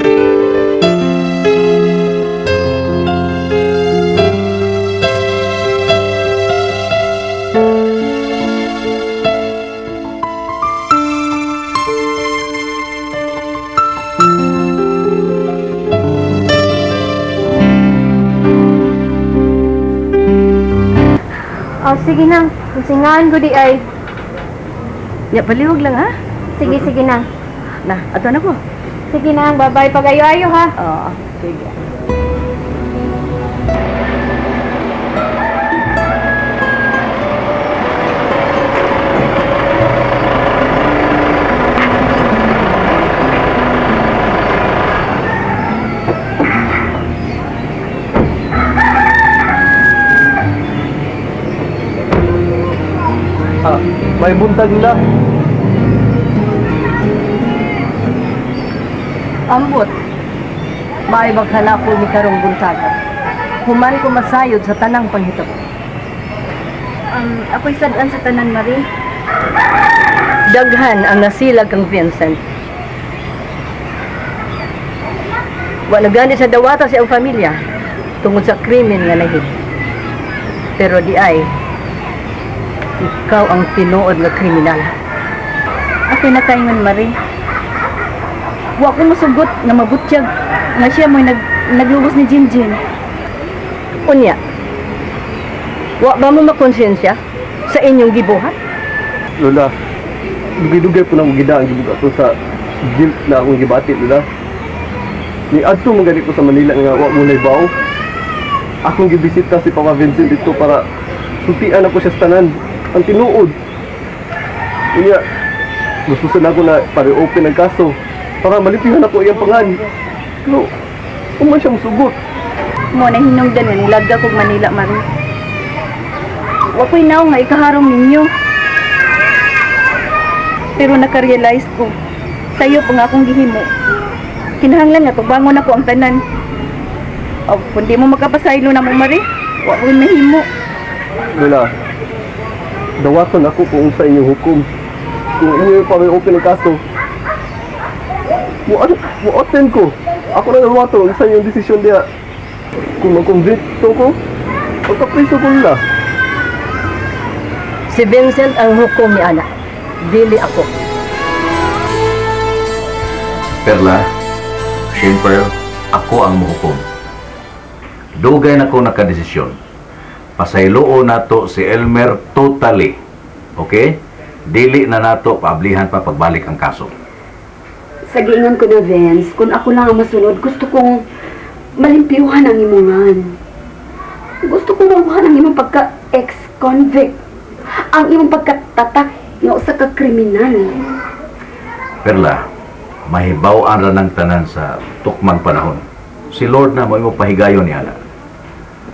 Oh, sige na. Kusingahan ko di ay. Ya, paliwag lang ha? Sige, sige na. Na, ato na ko. Sige na, bye-bye. Pag-ayo-ayo ha. Oo, sige. May buntag nila. Ambot. Maibag hanap ko ni karong buntaga. Human ko masayod sa tanang panghitabo. Ako'y sadaan sa tanan, Marie. Daghan ang nasilag kang Vincent. Wala gani sa dawata sa iyong pamilya tungod sa krimen nga nahit. Pero di ay, ikaw ang tinuod nga kriminal. Ako'y nakaingon, Marie. Wa ko masugot nga mabutyag nga siya mo'y naglubos ni Jinjin. Unya, wa ba mo makonsensya sa inyong gibuhat? Lola, dugay-dugay po na akong gida ang gibuga ko sa guilt na akong gibati, Lola. Ni adto magani ko sa Manila nga wa mo naibaw. Akong gibisita si Papa Vincent dito para sutian ako siya sa tanan. Ang tinuod. Unya, gusto sana ako na pare-open ang kaso para malipihan ako iyang pangan. Pero, uman siya masugot. Mo na hinungdan nga nilagda kog Manila, Marie. Wa ko'y naong nga ikaharong ninyo. Pero nakarealize ko, sayo pa nga akong gihimo. Kinahanglan nga pagbangon ako ang tanan. O, kung di mo makapasaylo na mo, Marie, wa ko'y mahimo. Lola, dawaton ako kung sa inyong hukom. Kung inyo pare-open ang kaso, Mu-attend ko. Ako na nawato sa inyong desisyon diya. Kung mag-convicto ko, pagkapriso ko nila. Si Vincent ang hukom ni anak. Dili ako. Perla, Shane, ako ang muhukom. Dugay na ko nakadesisyon. Pasayloo nato si Elmer totally. Okay? Dili na nato paablihan pa pagbalik ang kaso. Sa giingon ko na, Vince, kung ako lang ang masunod, gusto kong malimpiyuhan ang imungan. Gusto kong mabuhan ang imong pagka-ex-convict. Ang imong pagkatatak nga usa ka kriminal. Perla, mahibaw-an ra ng tanan sa tukmang panahon. Si Lord na mo imo pahigayon ni ana.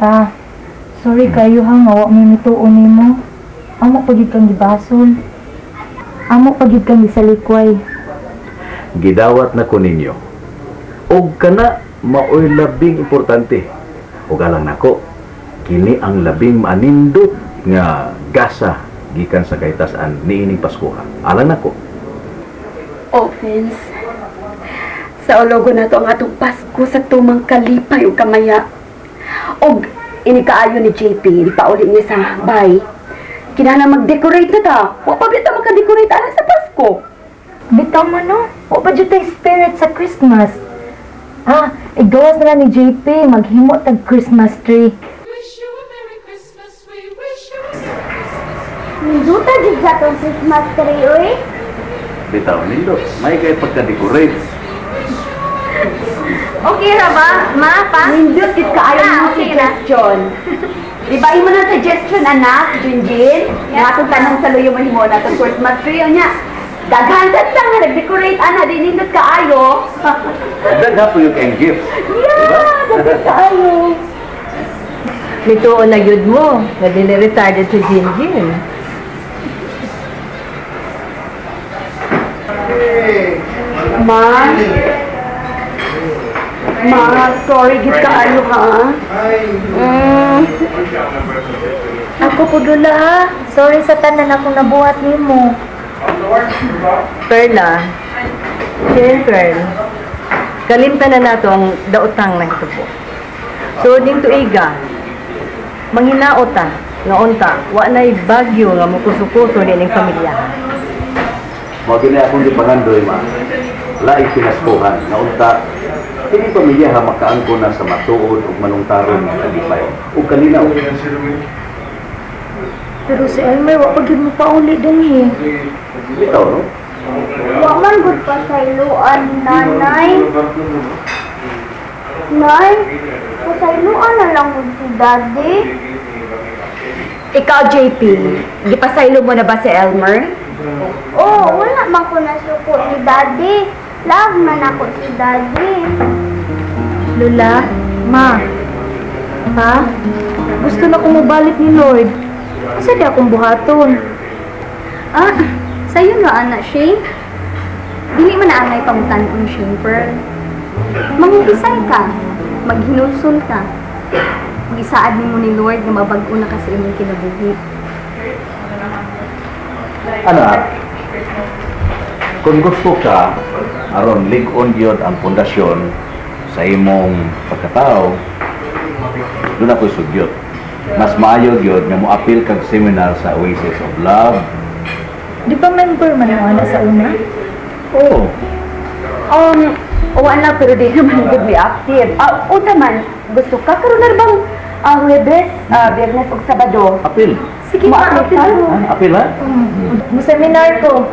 Pa, sorry kayo ha, nga wa may mituon nimo. Amo pagid kang gibasol. Amo pagid kang gisalikway. Gidawat na ko ninyo. Og kana maoy labing importante. Og alang nako, kini ang labing manindot nga gasa gikan sa kahitasan niining Paskuha. Alang nako. Oh, Vince, sa ulogo na to ang atong Pasko sa tumang kalipay o kamaya. Og inikaayo ni JP, ipauli niya sa bay. Kinahanglan mag-decorate na ta. Wa pa bita maka-decorate ana sa Pasko. Bitaw mo no, o pa dyan tayo spirit sa Christmas. Ah, igawas na ni JP, maghimo tag Christmas tree. Wish you a Merry Christmas, we wish you a Merry Christmas. Niluta dyan sa itong Christmas tree, uy. Bitaw nindo, may kay pagka-decorate. Okay ra ba, ma, pa? Nindot kit kaayo mo okay na. suggestion. Ibahin mo na suggestion, anak, Junjin. Nga atong tanong sa luyo mo himo na itong Christmas tree, o niya. Daghan sa nga nag-decorate, ana, di nindot kaayo. Dagha po yung kayong gift. Yeah, daghan kaayo. Nituon na yun mo. Nga dili retarded si Jinjin. Ma? Ma, sorry, git kaayo, ha? Ako po dula ha. Sorry sa tanan akong nabuhat nimo. Perla, Jane Pearl, kalimtan na nato ang daotang na ito po. So, ding tuiga, manghinaot ta, nga unta, wa na'y bagyo nga mukusukuso nining pamilya. Mga gina akong di pangandoy, ma. Laing pinaskuhan. Naunta, hindi pamilya ha makaangko na sa matuod o manungtaron ng kalipay. O kalinaw. Pero si Elmer, wa pag mo pa uli din eh. Bitaw, no? Wa man gud pa sa iluan, nanay. Nay, sa iluan na lang gud si daddy. Ikaw, JP, gipasaylo mo na ba si Elmer? Oh, wala man ko nasuko ni daddy. Love man ako si daddy. Lola, ma, pa, gusto na kong mabalik ni Lord. Kasi di akong buhaton. Ah, sa'yo na anak, Shane. Dili man na anay pamutan-on, Shane, Pearl. Mangugisay ka, maghinulsun ka. Gisaad mo ni Lord na mabag-o na kasi imong kinabuhi. Anak, kung gusto ka, aron lig-on yun ang pundasyon sa imong pagkatao, doon ako'y sugyot. Mas maayo yun nga mo-appeal kag seminar sa Oasis of Love. Di pa member man ang anak sa una? Oo. Wala, pero di naman good be active. Uta man, gusto ka? Karoon na bang Huwebes, Biyernes o Sabado? Appeal. Sige, ma-appeal tayo. Appeal, ha? Seminar ko.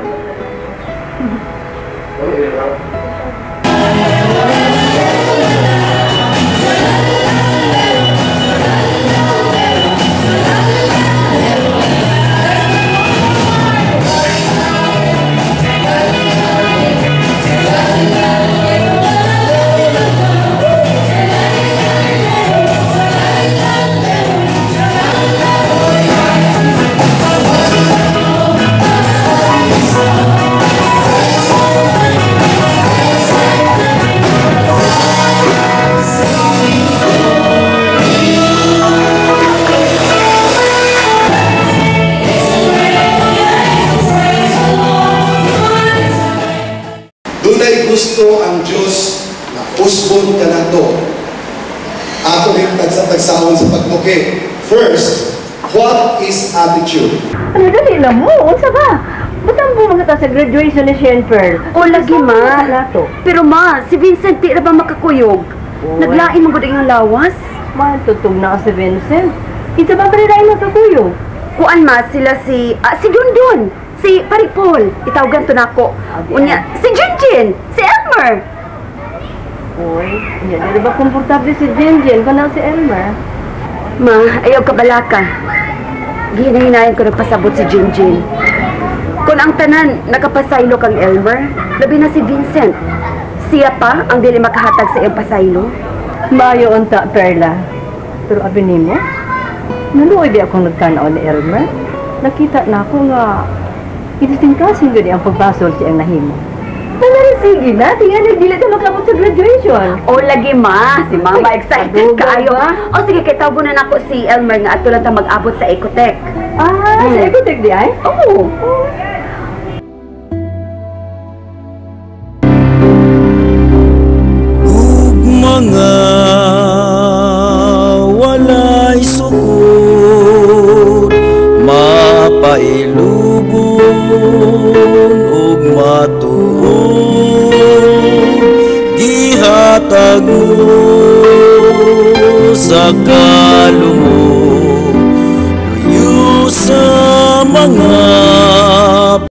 Dunay gusto ang Diyos na usbon ka na to. Ato rin tagsawon sa pagmuki. First, what is attitude? Ano dali lang mo? Unsa ba? Butang mo mga sa graduation ni Shane Pearl. O, lagi, ma. Nato. Pero ma, si Vincent di na ba makakuyog? Naglain mo gud ang lawas? Matutog na si Vincent. Isa ba pa rin magkakuyo? Kuan ma, sila si Dundun, si Paripol, itawagan to nako. Unya, si Jinjin, si Elmer. Uy, hindi ba komportable si Jinjin kanang si Elmer? Ma, ayaw ka balaka. Gihinayin ko nagpasabot si Jinjin. Kung ang tanan nakapasaylo kang Elmer, labi na si Vincent. Siya pa ang dili makahatag sa iyong pasaylo. Mayo unta, Perla. Pero abi nimo, naluoy di akong nagtanaw ni Elmer. Nakita na ako nga itisingkasin gani ang pagbasol siya ang nahimo. Sige na, tingnan na dili ta makamot sa graduation. O lagi ma, si mama excited Aduga kaayo. ba? O sige, kay tawgo na nako si Elmer nga ato lang ta mag-abot sa Ecotec. Sa Ecotec di ay? Oo. Mga walay sukod, mapailubon ug matuod, gihatag mo sa kalumog, luyo sa mga